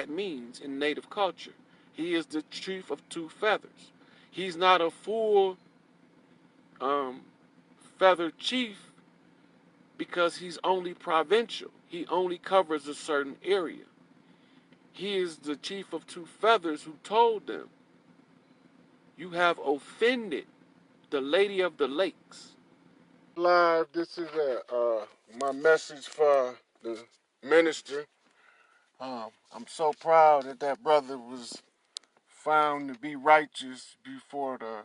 that means in native culture. He is the chief of two feathers. He's not a full um, feather chief because he's only provincial. He only covers a certain area. He is the chief of two feathers who told them, "You have offended the Lady of the Lakes." Live, this is my message for the minister. I'm so proud that that brother was found to be righteous before the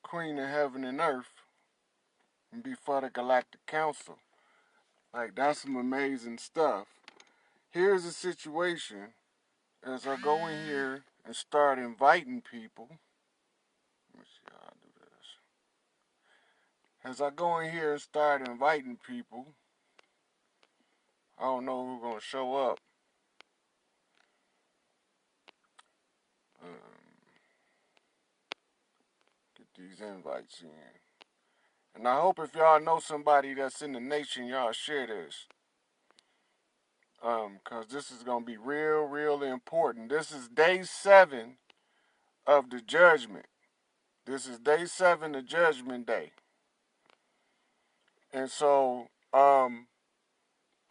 Queen of Heaven and Earth and before the Galactic Council. Like, that's some amazing stuff. Here's the situation. As I go in here and start inviting people, let me see how I do this. As I go in here and start inviting people, I don't know who's gonna show up. Get these invites in. And I hope if y'all know somebody that's in the nation, y'all share this. Cause this is gonna be real important. This is day 7 of the judgment. This is day 7 of Judgment Day. And so,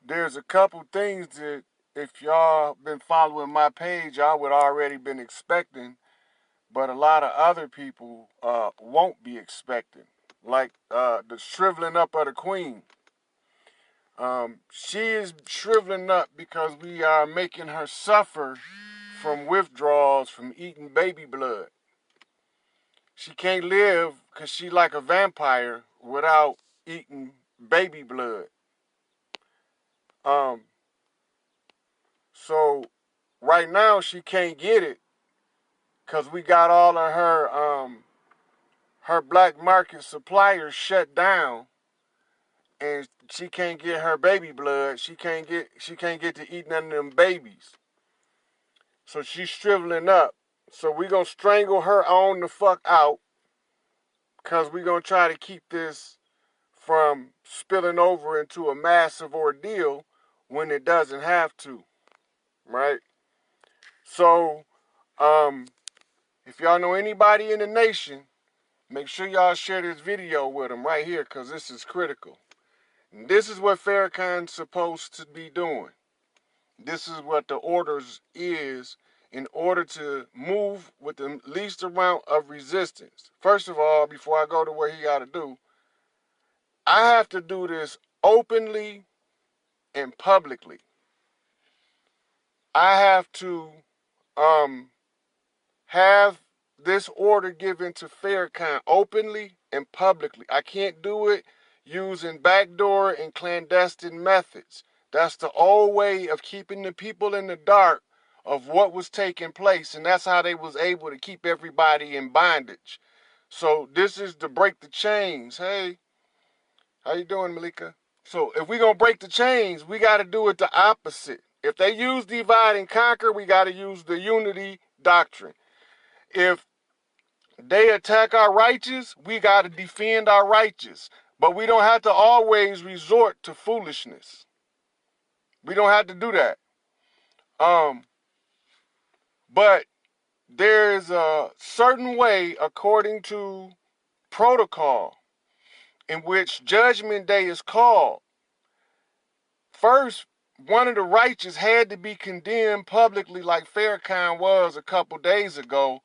there's a couple things that if y'all been following my page, y'all would already been expecting, but a lot of other people won't be expecting. Like the shriveling up of the queen. She is shriveling up because we are making her suffer from withdrawals from eating baby blood. She can't live because she like a vampire without eating baby blood. So right now she can't get it because we got all of her black market suppliers shut down, and she can't get her baby blood. She can't get to eat none of them babies. So she's shriveling up. So we gonna strangle her on the fuck out because we gonna try to keep this from spilling over into a massive ordeal when it doesn't have to, right? So, if y'all know anybody in the nation, make sure y'all share this video with them right here because this is critical. And this is what Farrakhan's supposed to be doing. This is what the orders is in order to move with the least amount of resistance. First of all, before I go to what he got to do, I have to do this openly and publicly. I have to have this order given to Farrakhan openly and publicly. I can't do it using backdoor and clandestine methods. That's the old way of keeping the people in the dark of what was taking place, and that's how they was able to keep everybody in bondage. So this is to break the chains. Hey, how you doing, Malika? So if we're going to break the chains, we got to do it the opposite. If they use divide and conquer, we got to use the unity doctrine. If they attack our righteous, we got to defend our righteous. But we don't have to always resort to foolishness. We don't have to do that. But there's a certain way, according to protocol, in which Judgment Day is called. First, one of the righteous had to be condemned publicly like Farrakhan was a couple days ago,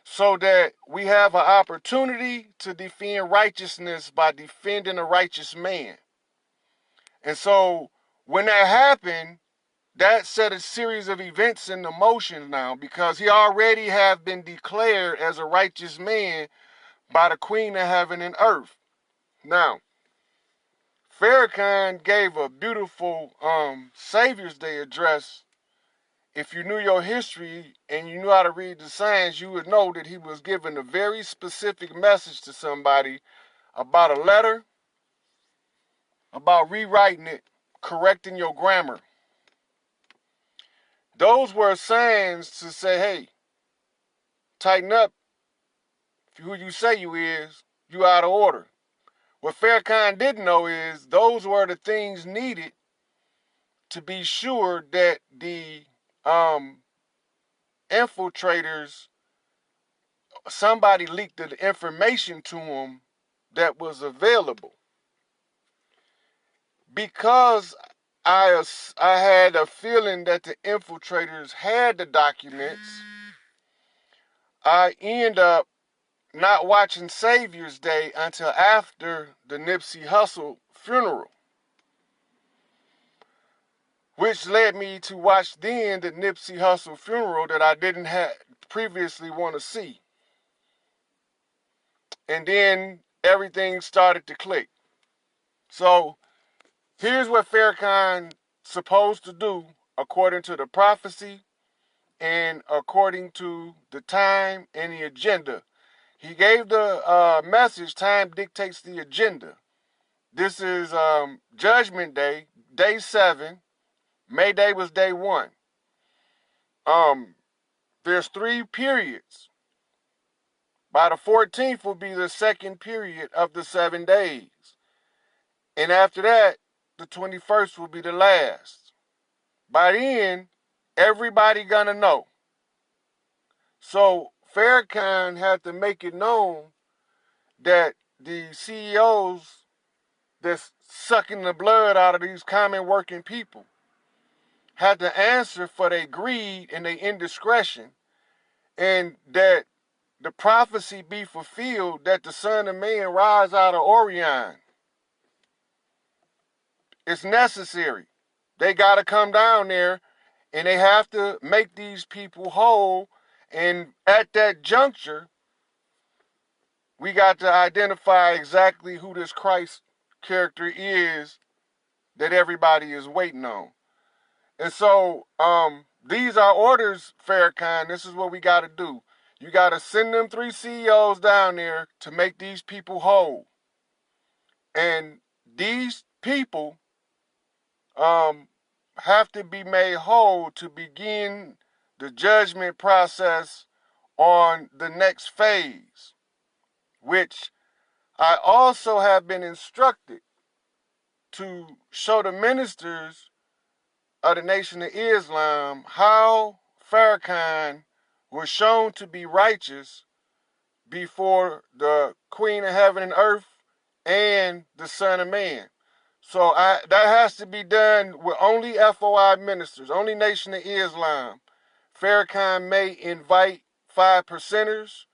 so that we have an opportunity to defend righteousness by defending a righteous man. And so when that happened, that set a series of events into motion now, because he already have been declared as a righteous man by the Queen of Heaven and Earth. Now, Farrakhan gave a beautiful Savior's Day address. If you knew your history and you knew how to read the signs, you would know that he was giving a very specific message to somebody about a letter, about rewriting it, correcting your grammar. Those were signs to say, hey, tighten up. Who you say you is, you out of order. What Farrakhan didn't know is those were the things needed to be sure that the infiltrators, somebody leaked the information to them that was available. Because I had a feeling that the infiltrators had the documents, I end up not watching Savior's Day until after the Nipsey Hussle funeral, which led me to watch then the Nipsey Hussle funeral that I didn't have previously want to see. And then everything started to click. So here's what Farrakhan supposed to do according to the prophecy and according to the time and the agenda. He gave the message, time dictates the agenda. This is Judgment Day, day 7. May Day was day 1. There's 3 periods. By the 14th will be the second period of the 7 days. And after that, the 21st will be the last. By then, everybody gonna know. So Farrakhan had to make it known that the CEOs that's sucking the blood out of these common working people had to answer for their greed and their indiscretion, and that the prophecy be fulfilled that the Son of Man rise out of Orion. It's necessary. They got to come down there and they have to make these people whole. And at that juncture, we got to identify exactly who this Christ character is that everybody is waiting on. And so these are orders, Farrakhan. This is what we got to do. You got to send them 3 CEOs down there to make these people whole. And these people have to be made whole to begin the judgment process on the next phase, which I also have been instructed to show the ministers of the Nation of Islam how Farrakhan was shown to be righteous before the Queen of Heaven and Earth and the Son of Man. So that has to be done with only FOI ministers, only Nation of Islam. Farrakhan may invite 5 percenters,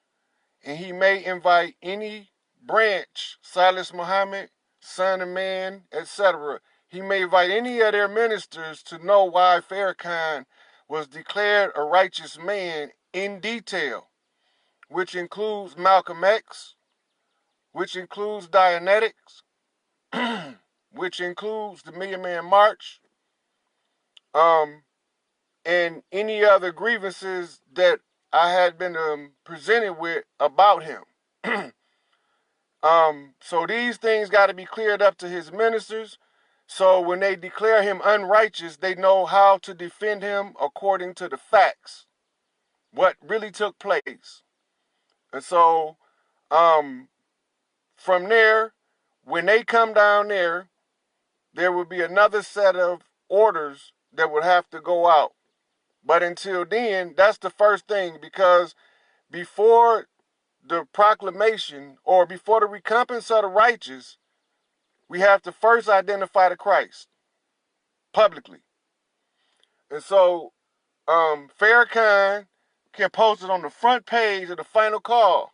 and he may invite any branch, Silas Muhammad, Son of Man, etc. He may invite any of their ministers to know why Farrakhan was declared a righteous man in detail, which includes Malcolm X, which includes Dianetics, which includes the Million Man March, and any other grievances that I had been presented with about him. So these things got to be cleared up to his ministers. So when they declare him unrighteous, they know how to defend him according to the facts, what really took place. And so from there, when they come down there, there will be another set of orders that would have to go out. But until then, that's the first thing, because before the proclamation or before the recompense of the righteous, we have to first identify the Christ publicly. And so Farrakhan can post it on the front page of the Final Call.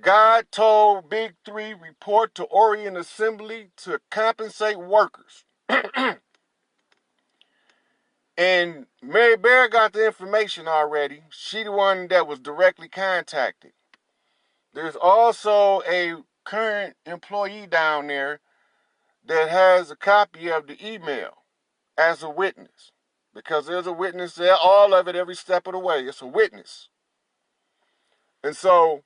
God told Big 3 report to Orient Assembly to compensate workers. And Mary Bear got the information already. She the one that was directly contacted. There's also a current employee down there that has a copy of the email as a witness. Because there's a witness there, all of it, every step of the way. It's a witness. And so,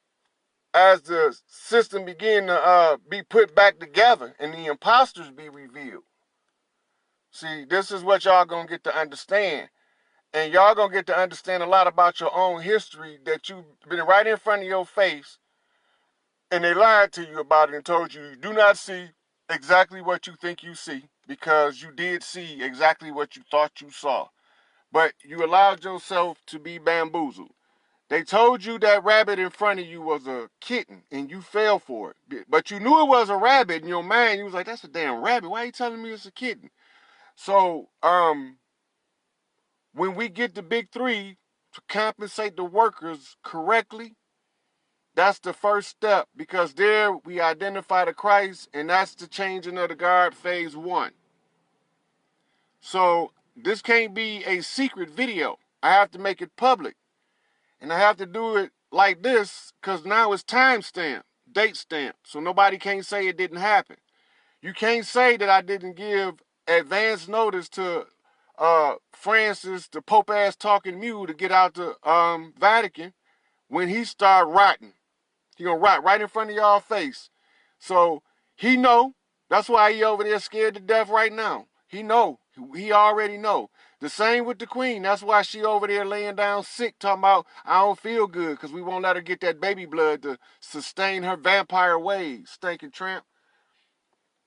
as the system begin to be put back together and the imposters be revealed, see, this is what y'all gonna get to understand. And y'all gonna get to understand a lot about your own history that you've been right in front of your face, and they lied to you about it and told you do not see exactly what you think you see, because you did see exactly what you thought you saw. but you allowed yourself to be bamboozled. They told you that rabbit in front of you was a kitten, and you fell for it. But you knew it was a rabbit in your mind. You was like, that's a damn rabbit. Why are you telling me it's a kitten? So, when we get the big three to compensate the workers correctly, that's the first step, because there we identify the Christ, and that's the changing of the guard, phase 1. So this can't be a secret video. I have to make it public. And I have to do it like this because now it's time stamp, date stamp. So nobody can't say it didn't happen. You can't say that I didn't give advance notice to Francis, the Pope-ass talking mule, to get out the Vatican when he start rotting. He gonna rot right in front of y'all face. So he know. That's why he over there scared to death right now. He know. He already know. The same with the queen. That's why she over there laying down sick, talking about, I don't feel good, because we won't let her get that baby blood to sustain her vampire ways. Stinking tramp.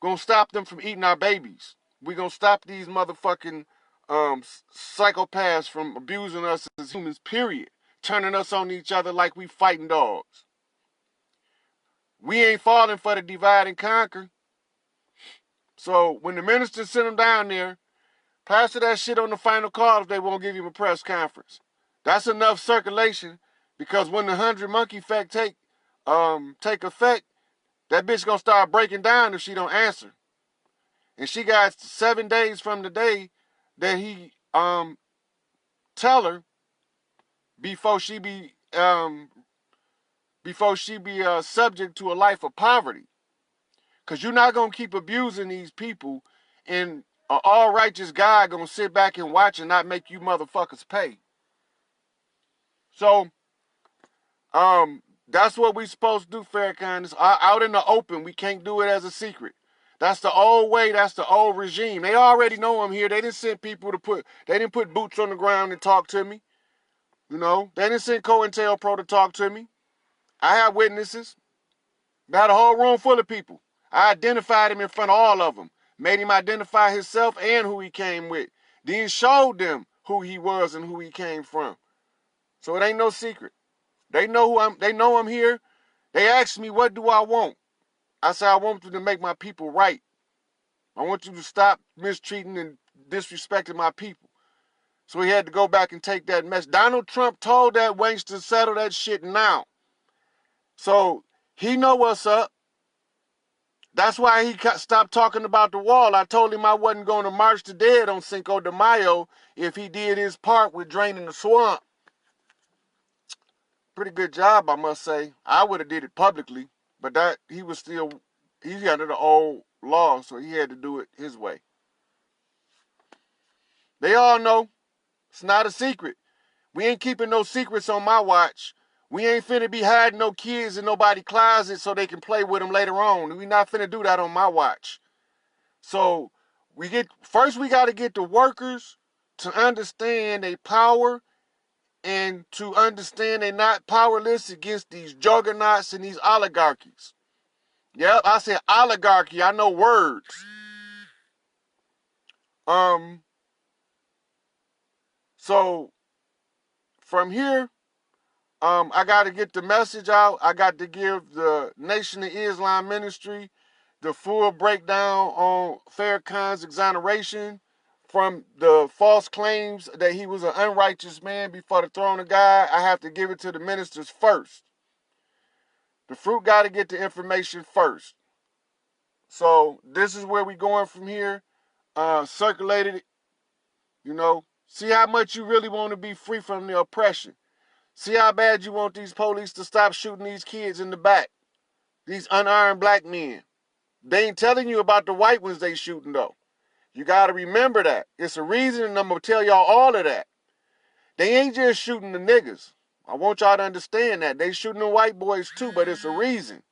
Gonna stop them from eating our babies. We gonna stop these motherfucking psychopaths from abusing us as humans, period. Turning us on each other like we fighting dogs. We ain't falling for the divide and conquer. So when the minister sent them down there, plaster that shit on the final call if they won't give him a press conference. That's enough circulation, because when the 100 monkey effect take effect, that bitch gonna start breaking down if she don't answer. And she got 7 days from the day that he tell her before she be subject to a life of poverty. Because you're not going to keep abusing these people, and an all-righteous God going to sit back and watch and not make you motherfuckers pay. So, that's what we supposed to do, Farrakhan. It's out in the open. We can't do it as a secret. That's the old way. That's the old regime. They already know I'm here. They didn't send people they didn't put boots on the ground and talk to me. You know, they didn't send COINTELPRO to talk to me. I have witnesses. Got a whole room full of people. I identified him in front of all of them. Made him identify himself and who he came with. Then showed them who he was and who he came from. So it ain't no secret. They know they know I'm here. They asked me, what do I want? I said, I want you to make my people right. I want you to stop mistreating and disrespecting my people. So he had to go back and take that mess. Donald Trump told that wench to settle that shit now. So he know what's up. That's why he stopped talking about the wall. I told him I wasn't going to march the dead on Cinco de Mayo if he did his part with draining the swamp. Pretty good job, I must say. I would have did it publicly, but that he's under the old law, so he had to do it his way. They all know. It's not a secret. We ain't keeping no secrets on my watch. We ain't finna be hiding no kids in nobody's closet so they can play with them later on. We not finna do that on my watch. So we got to get the workers to understand their power, and to understand they're not powerless against these juggernauts and these oligarchies. Yep, I said oligarchy. I know words. So from here, I got to get the message out. I got to give the Nation of Islam Ministry the full breakdown on Farrakhan's exoneration from the false claims that he was an unrighteous man before the throne of God. I have to give it to the ministers first. The fruit got to get the information first. So this is where we going from here. Circulated it, see how much you really want to be free from the oppression. See how bad you want these police to stop shooting these kids in the back. These unarmed black men. They ain't telling you about the white ones they shooting, though. You got to remember that. It's a reason, and I'm going to tell y'all all of that. They ain't just shooting the niggas. I want y'all to understand that. They shooting the white boys, too, but it's a reason.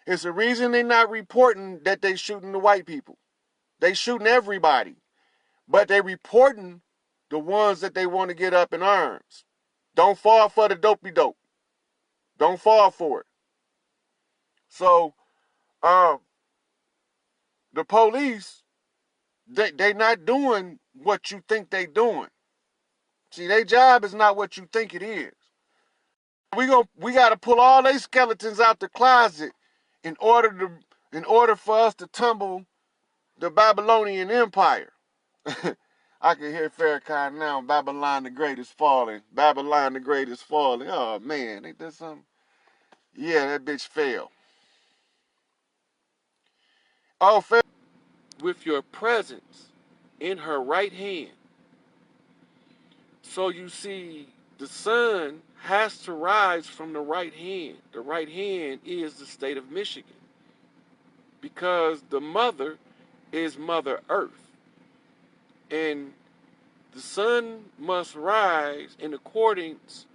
It's a reason they not reporting that they shooting the white people. They shooting everybody. But they reporting the ones that they want to get up in arms. Don't fall for the dopey dope. Don't fall for it. So, the police, they not doing what you think they doing. See, their job is not what you think it is. We got to pull all they skeletons out the closet in order for us to tumble the Babylonian Empire. I can hear Farrakhan now. Babylon the Great is falling. Babylon the Great is falling. Oh man, ain't that something? Yeah, that bitch fell. Oh, fell. With your presence in her right hand. So you see, the sun has to rise from the right hand. The right hand is the state of Michigan. Because the mother is Mother Earth. And the sun must rise in accordance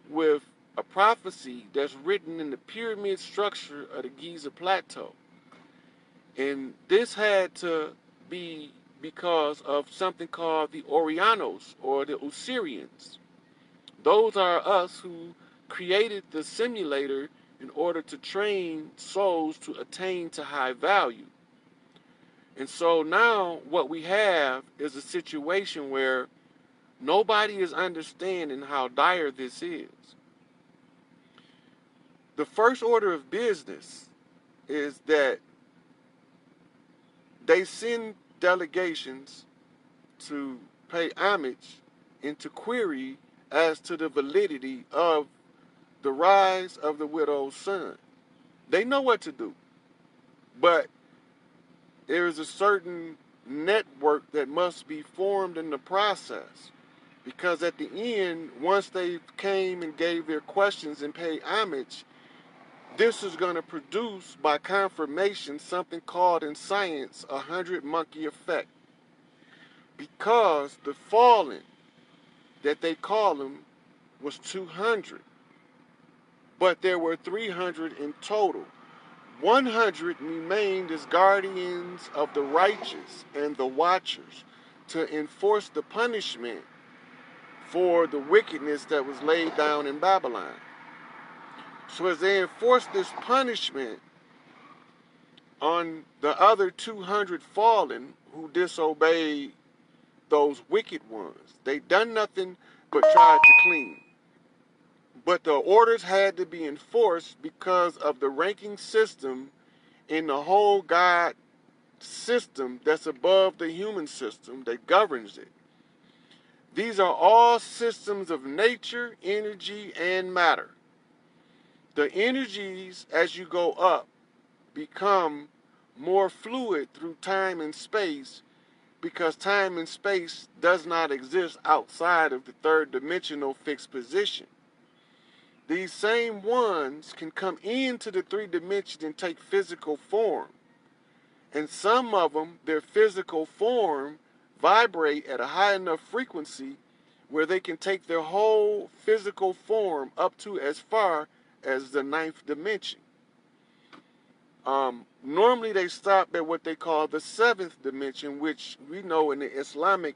with a prophecy that's written in the pyramid structure of the Giza Plateau. And this had to be because of something called the Orianos or the Osirians. Those are us who created the simulator in order to train souls to attain to high value. And so now what we have is a situation where nobody is understanding how dire this is. The first order of business is that they send delegations to pay homage and to query as to the validity of the rise of the widow's son. They know what to do, but there is a certain network that must be formed in the process. Because at the end, once they came and gave their questions and paid homage, this is going to produce, by confirmation, something called in science a 100-monkey effect. Because the fallen that they call them was 200. But there were 300 in total. 100 remained as guardians of the righteous and the watchers to enforce the punishment for the wickedness that was laid down in Babylon. So as they enforced this punishment on the other 200 fallen who disobeyed those wicked ones, they done nothing but tried to clean. But the orders had to be enforced because of the ranking system in the whole God system that's above the human system that governs it. These are all systems of nature, energy, and matter. The energies, as you go up, become more fluid through time and space because time and space does not exist outside of the third dimensional fixed position. These same ones can come into the 3 dimensions and take physical form. And some of them, their physical form, vibrate at a high enough frequency where they can take their whole physical form up to as far as the 9th dimension. Normally they stop at what they call the 7th dimension, which we know in the Islamic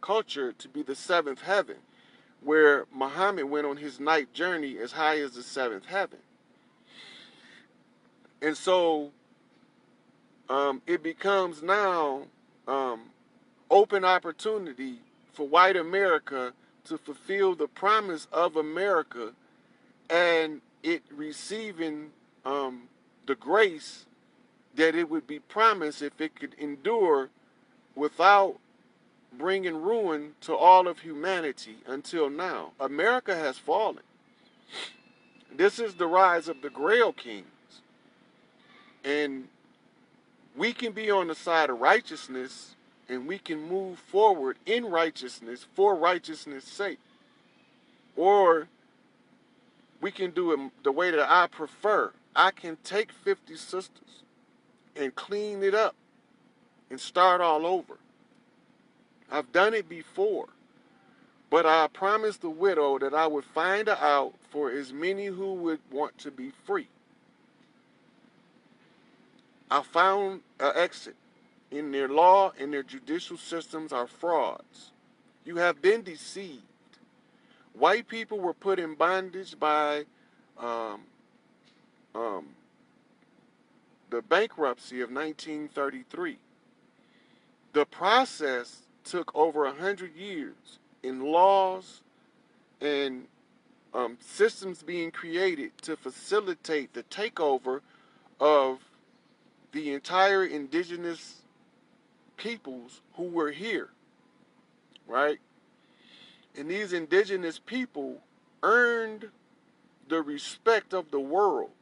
culture to be the 7th heaven, where Muhammad went on his night journey as high as the 7th heaven. And so it becomes now open opportunity for white America to fulfill the promise of America and it receiving the grace that it would be promised if it could endure without bringing ruin to all of humanity until now. America has fallen. This is the rise of the Grail Kings. And we can be on the side of righteousness and we can move forward in righteousness for righteousness' sake. Or we can do it the way that I prefer. I can take 50 sisters and clean it up and start all over. I've done it before. But I promised the widow that I would find her out for as many who would want to be free. I found an exit. In their law and their judicial systems are frauds. You have been deceived. White people were put in bondage by the bankruptcy of 1933. The process took over 100 years. and laws and systems being created to facilitate the takeover of the entire indigenous peoples who were here, right? And these indigenous people earned the respect of the world.